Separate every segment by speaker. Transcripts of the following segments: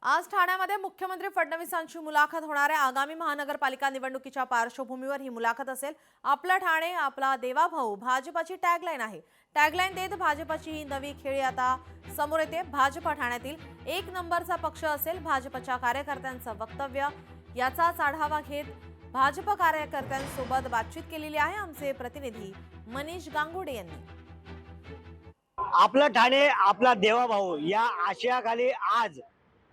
Speaker 1: आज ठाण्यामध्ये मुख्यमंत्री फडणवीसांची मुलाखत होणार आहे। आगामी महानगरपालिका निवडणुकीच्या पार्श्वभूमीवर ही मुलाखत असेल। आपला ठाणे आपला देवाभाऊ भाजपाची टॅगलाईन आहे। टॅगलाईन देत भाजपाची ही नवी खेळी आता समोर येते। भाजपा ठाण्यातील एक नंबरचा पक्ष असेल। भाजपच्या कार्यकर्त्यांचं वक्तव्य याचाच आढावा घेत भाजप कार्यकर्त्यांसोबत बातचीत केलेली आहे आमचे प्रतिनिधी मनीष गांगुडे यांनी।
Speaker 2: आपलं ठाणे आपला देवाभाऊ या आशयाखाली आज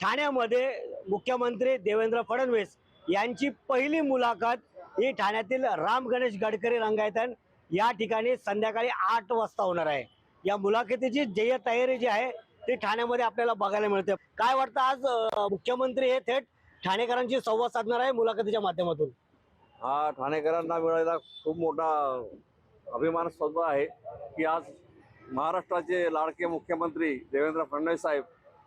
Speaker 2: ठाण्यामध्ये मुख्यमंत्री देवेंद्र फडणवीस यांची पहिली मुलाखत ही ठाण्यातील राम गणेश गडकरी रंगायतन या ठिकाणी संध्याकाळी 8 वाजता होणार आहे। या मुलाखतीची जय तयारी जी आहे ती ठाण्यामध्ये आपल्याला बघायला मिळते। काय वाटतं आज मुख्यमंत्री हे थेट ठाणेकरांशी संवाद साधणार आहे मुलाखतीच्या माध्यमातून?
Speaker 3: हा ठाणेकरांना मिळालेला खूप मोठा अभिमानास्पद आहे की आज महाराष्ट्राचे लाडके मुख्यमंत्री देवेंद्र फडणवीस साहेब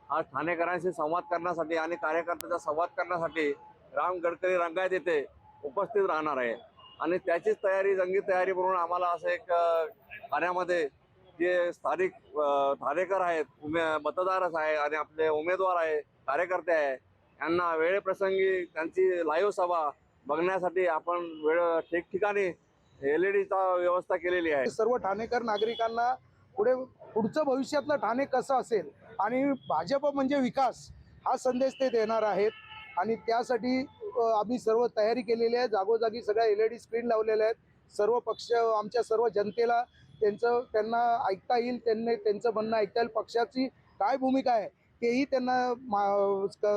Speaker 3: आज ठाणेकरांशी संवाद करण्यासाठी आणि कार्यकर्त्यांचा संवाद करण्यासाठी राम गडकरी रंगायत येथे उपस्थित राहणार आहे। आणि त्याचीच तयारी जंगी तयारी म्हणून आम्हाला असं एक ठाण्यामध्ये जे स्थानिक ठाणेकर आहेत मतदारच आहे आणि आपले उमेदवार आहे कार्यकर्ते आहे यांना वेळेप्रसंगी त्यांची लाईव्ह सभा बघण्यासाठी आपण ठिकठिकाणी LED व्यवस्था केलेली आहे।
Speaker 4: सर्व ठाणेकर नागरिकांना पुढचं भविष्यातलं ठाणे कसं असेल आणि भाजप म्हणजे विकास हा संदेश ते देणार आहेत। आणि त्यासाठी आम्ही सर्व तयारी केलेली आहे। जागोजागी सगळ्या LED स्क्रीन लावलेल्या आहेत। सर्व पक्ष आमच्या सर्व जनतेला त्यांना ऐकता येईल, त्यांचं म्हणणं ऐकता येईल, पक्षाची काय भूमिका आहे तेही त्यांना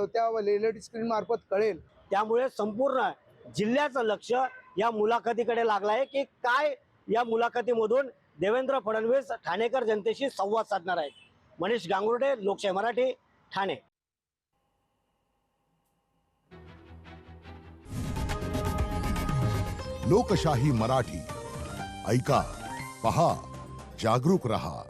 Speaker 4: त्या LED स्क्रीन मार्फत कळेल।
Speaker 2: त्यामुळे संपूर्ण जिल्ह्याचं लक्ष या मुलाखतीकडे लागलं आहे की काय या मुलाखतीमधून देवेंद्र फडणवीस ठाणेकर जनतेशी संवाद साधणार आहेत। मनीष गांगुर्डे, लोकशाही मराठी, ठाणे।
Speaker 5: लोकशाही मराठी ऐका, पहा, जागरूक रहा।